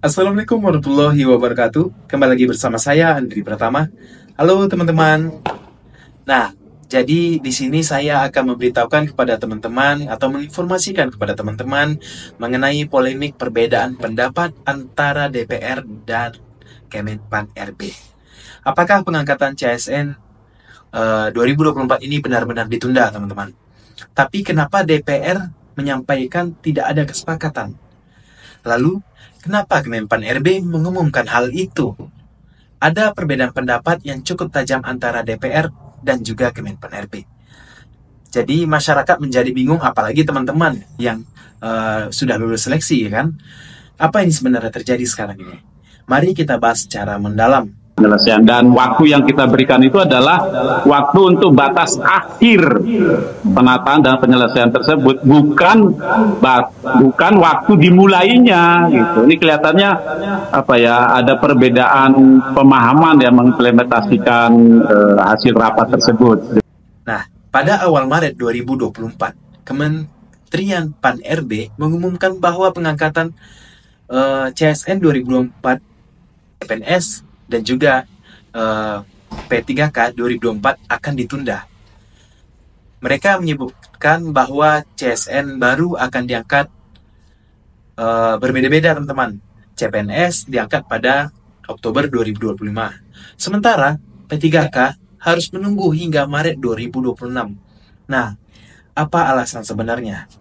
Assalamualaikum warahmatullahi wabarakatuh. Kembali lagi bersama saya Andri Pratama. Halo teman-teman. Nah, jadi di sini saya akan memberitahukan kepada teman-teman atau menginformasikan kepada teman-teman mengenai polemik perbedaan pendapat antara DPR dan Kemenpan RB. Apakah pengangkatan CSN 2024 ini benar-benar ditunda, teman-teman? Tapi kenapa DPR menyampaikan tidak ada kesepakatan? Lalu, kenapa Kemenpan RB mengumumkan hal itu? Ada perbedaan pendapat yang cukup tajam antara DPR dan juga Kemenpan RB. Jadi masyarakat menjadi bingung, apalagi teman-teman yang sudah lulus seleksi, ya kan? Apa yang sebenarnya terjadi sekarang ini? Mari kita bahas secara mendalam. Penyelesaian dan waktu yang kita berikan itu adalah waktu untuk batas akhir penataan dan penyelesaian tersebut, bukan waktu dimulainya gitu. Ini kelihatannya ada perbedaan pemahaman yang mengimplementasikan hasil rapat tersebut. Nah, pada awal Maret 2024, Kementerian Pan RB mengumumkan bahwa pengangkatan CSN 2024 PNS dan juga P3K 2024 akan ditunda. Mereka menyebutkan bahwa CSN baru akan diangkat berbeda-beda, teman-teman. CPNS diangkat pada Oktober 2025. Sementara P3K harus menunggu hingga Maret 2026. Nah, apa alasan sebenarnya?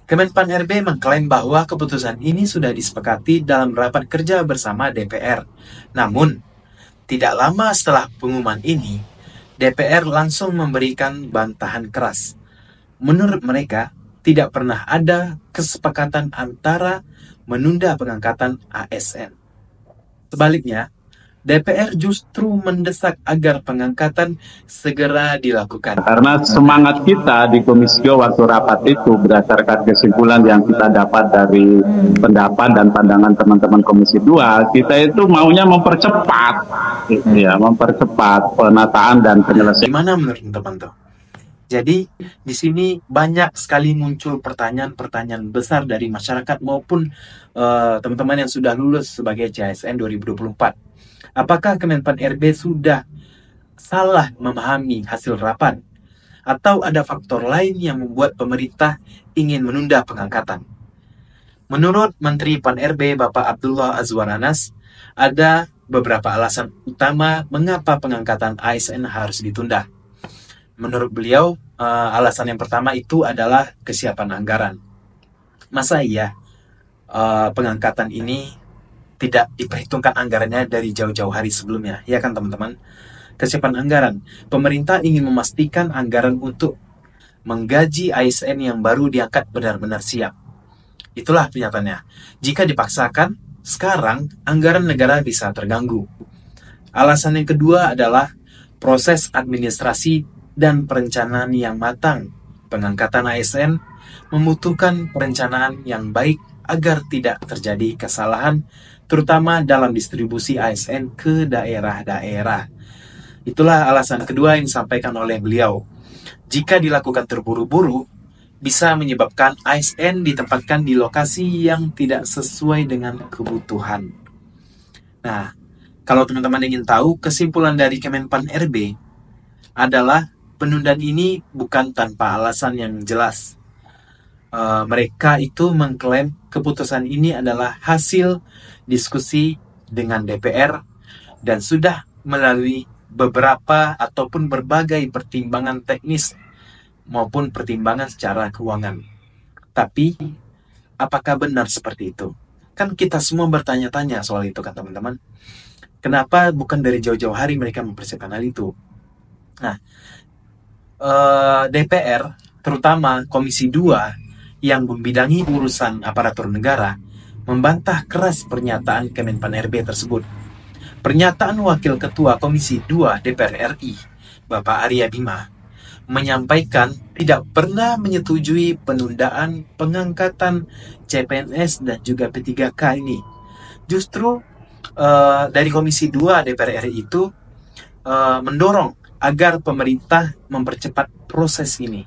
Kemenpan RB mengklaim bahwa keputusan ini sudah disepakati dalam rapat kerja bersama DPR. Namun, tidak lama setelah pengumuman ini, DPR langsung memberikan bantahan keras. Menurut mereka, tidak pernah ada kesepakatan antara menunda pengangkatan ASN. Sebaliknya, DPR justru mendesak agar pengangkatan segera dilakukan. Karena semangat kita di Komisi 2 waktu rapat itu berdasarkan kesimpulan yang kita dapat dari pendapat dan pandangan teman-teman Komisi 2, kita itu maunya mempercepat, mempercepat penataan dan penyelesaian. Gimana menurut teman-teman tuh? Jadi di sini banyak sekali muncul pertanyaan-pertanyaan besar dari masyarakat maupun teman-teman yang sudah lulus sebagai CSN 2024. Apakah Kemenpan RB sudah salah memahami hasil rapat? Atau ada faktor lain yang membuat pemerintah ingin menunda pengangkatan? Menurut Menteri Pan RB Bapak Abdullah Azwar Anas, ada beberapa alasan utama mengapa pengangkatan ASN harus ditunda. Menurut beliau, alasan yang pertama itu adalah kesiapan anggaran. Masa iya pengangkatan ini tidak diperhitungkan anggarannya dari jauh-jauh hari sebelumnya, ya kan teman-teman? Kesiapan anggaran. Pemerintah ingin memastikan anggaran untuk menggaji ASN yang baru diangkat benar-benar siap. Itulah pernyataannya. Jika dipaksakan, sekarang anggaran negara bisa terganggu. Alasan yang kedua adalah proses administrasi dan perencanaan yang matang. Pengangkatan ASN membutuhkan perencanaan yang baik agar tidak terjadi kesalahan, terutama dalam distribusi ASN ke daerah-daerah. Itulah alasan kedua yang disampaikan oleh beliau. Jika dilakukan terburu-buru, bisa menyebabkan ASN ditempatkan di lokasi yang tidak sesuai dengan kebutuhan. Nah, kalau teman-teman ingin tahu, kesimpulan dari Kemenpan RB adalah penundaan ini bukan tanpa alasan yang jelas. Mereka itu mengklaim keputusan ini adalah hasil diskusi dengan DPR dan sudah melalui beberapa ataupun berbagai pertimbangan teknis maupun pertimbangan secara keuangan. Tapi, apakah benar seperti itu? Kan kita semua bertanya-tanya soal itu kan teman-teman. Kenapa bukan dari jauh-jauh hari mereka mempersiapkan hal itu? Nah, DPR, terutama Komisi 2 yang membidangi urusan aparatur negara, membantah keras pernyataan Kemenpan RB tersebut. Pernyataan Wakil Ketua Komisi 2 DPR RI, Bapak Arya Bima, menyampaikan tidak pernah menyetujui penundaan pengangkatan CPNS dan juga P3K ini. Justru dari Komisi 2 DPR RI itu mendorong agar pemerintah mempercepat proses ini.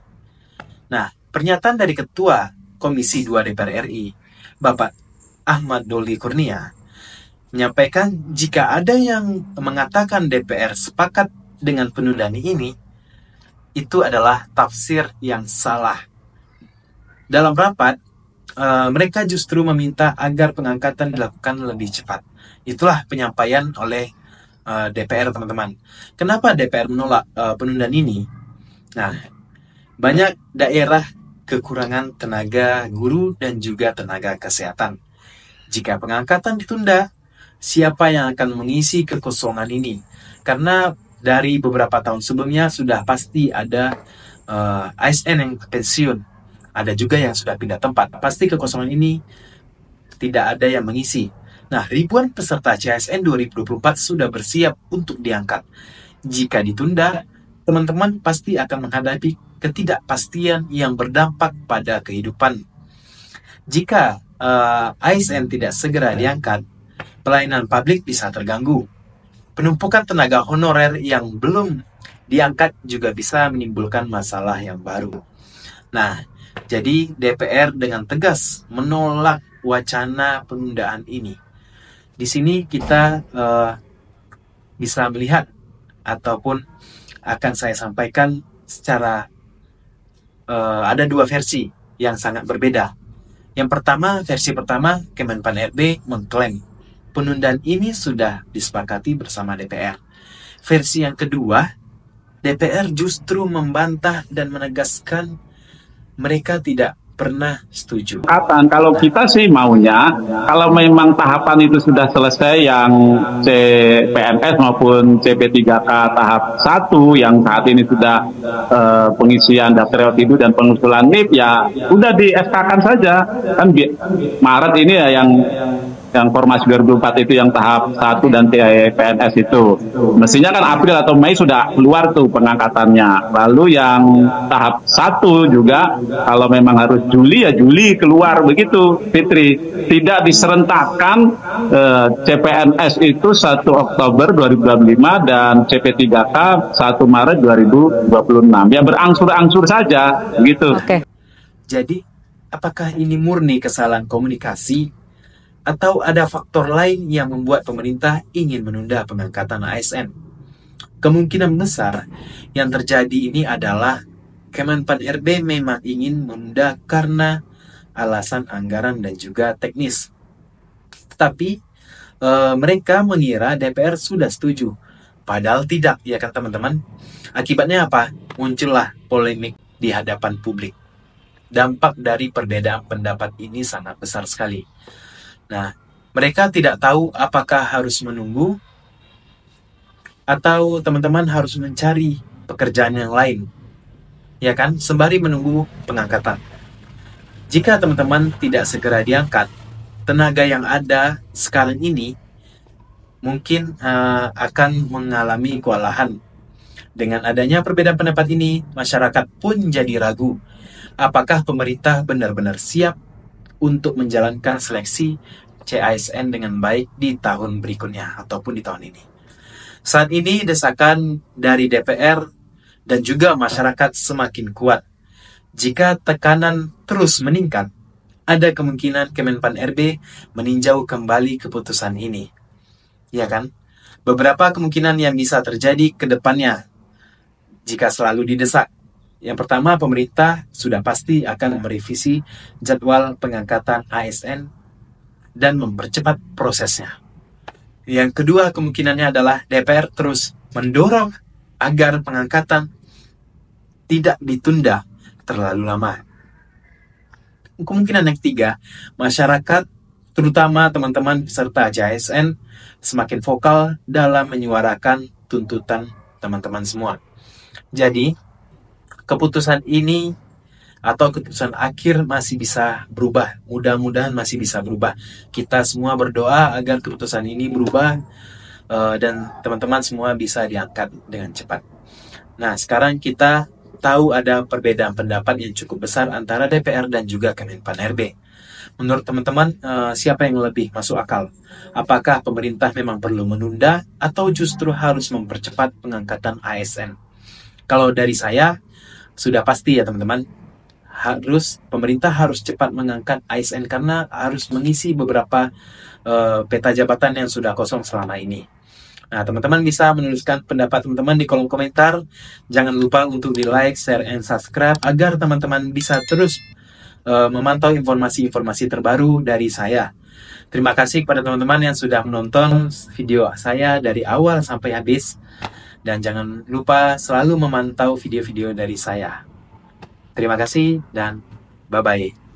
Nah, pernyataan dari Ketua Komisi 2 DPR RI, Bapak Ahmad Doli Kurnia menyampaikan jika ada yang mengatakan DPR sepakat dengan penundaan ini, itu adalah tafsir yang salah. Dalam rapat, mereka justru meminta agar pengangkatan dilakukan lebih cepat. Itulah penyampaian oleh DPR, teman-teman. Kenapa DPR menolak penundaan ini? Nah, banyak daerah kekurangan tenaga guru dan juga tenaga kesehatan. Jika pengangkatan ditunda, siapa yang akan mengisi kekosongan ini? Karena dari beberapa tahun sebelumnya sudah pasti ada ASN yang pensiun. Ada juga yang sudah pindah tempat. Pasti kekosongan ini tidak ada yang mengisi. Nah, ribuan peserta CSN 2024 sudah bersiap untuk diangkat. Jika ditunda, teman-teman pasti akan menghadapi ketidakpastian yang berdampak pada kehidupan. Jika ASN tidak segera diangkat, pelayanan publik bisa terganggu. Penumpukan tenaga honorer yang belum diangkat juga bisa menimbulkan masalah yang baru. Nah, jadi DPR dengan tegas menolak wacana penundaan ini. Di sini kita bisa melihat ataupun akan saya sampaikan secara ada dua versi yang sangat berbeda. Yang pertama, versi pertama, Kemenpan RB mengklaim penundaan ini sudah disepakati bersama DPR. Versi yang kedua, DPR justru membantah dan menegaskan mereka tidak pernah setuju. Kalau kita sih maunya, kalau memang tahapan itu sudah selesai yang CPNS maupun CP3K tahap 1 yang saat ini sudah pengisian daftar itu dan pengusulan NIP, ya udah di SK-kan saja. Kan Maret ini ya yang Formasi 2004 itu yang tahap 1 dan PNS itu. Mestinya kan April atau Mei sudah keluar tuh pengangkatannya. Lalu yang tahap 1 juga kalau memang harus Juli ya Juli keluar begitu, Fitri. Tidak diserentakkan CPNS itu 1 Oktober 2025 dan CP3K 1 Maret 2026. Ya berangsur-angsur saja gitu. Oke. Jadi apakah ini murni kesalahan komunikasi atau ada faktor lain yang membuat pemerintah ingin menunda pengangkatan ASN? Kemungkinan besar yang terjadi ini adalah Kemenpan RB memang ingin menunda karena alasan anggaran dan juga teknis. Tetapi mereka mengira DPR sudah setuju. Padahal tidak, ya kan teman-teman? Akibatnya apa? Muncullah polemik di hadapan publik. Dampak dari perbedaan pendapat ini sangat besar sekali. Nah, mereka tidak tahu apakah harus menunggu atau teman-teman harus mencari pekerjaan yang lain. Ya kan, sembari menunggu pengangkatan. Jika teman-teman tidak segera diangkat, tenaga yang ada sekarang ini mungkin akan mengalami kewalahan. Dengan adanya perbedaan pendapat ini, masyarakat pun jadi ragu. Apakah pemerintah benar-benar siap untuk menjalankan seleksi CASN dengan baik di tahun berikutnya ataupun di tahun ini. Saat ini desakan dari DPR dan juga masyarakat semakin kuat. Jika tekanan terus meningkat, ada kemungkinan Kemenpan RB meninjau kembali keputusan ini. Ya kan? Beberapa kemungkinan yang bisa terjadi ke depannya jika selalu didesak. Yang pertama, pemerintah sudah pasti akan merevisi jadwal pengangkatan ASN dan mempercepat prosesnya. Yang kedua, kemungkinannya adalah DPR terus mendorong agar pengangkatan tidak ditunda terlalu lama. Kemungkinan yang ketiga, masyarakat, terutama teman-teman peserta CASN, semakin vokal dalam menyuarakan tuntutan teman-teman semua. Jadi, keputusan ini atau keputusan akhir masih bisa berubah. Mudah-mudahan masih bisa berubah. Kita semua berdoa agar keputusan ini berubah dan teman-teman semua bisa diangkat dengan cepat. Nah, sekarang kita tahu ada perbedaan pendapat yang cukup besar antara DPR dan juga Kemenpan RB. Menurut teman-teman, siapa yang lebih masuk akal? Apakah pemerintah memang perlu menunda atau justru harus mempercepat pengangkatan ASN? Kalau dari saya, sudah pasti ya teman-teman, pemerintah harus cepat mengangkat ASN karena harus mengisi beberapa peta jabatan yang sudah kosong selama ini. Nah, teman-teman bisa menuliskan pendapat teman-teman di kolom komentar. Jangan lupa untuk di like, share, and subscribe agar teman-teman bisa terus memantau informasi-informasi terbaru dari saya. Terima kasih kepada teman-teman yang sudah menonton video saya dari awal sampai habis. Dan jangan lupa selalu memantau video-video dari saya. Terima kasih dan bye-bye.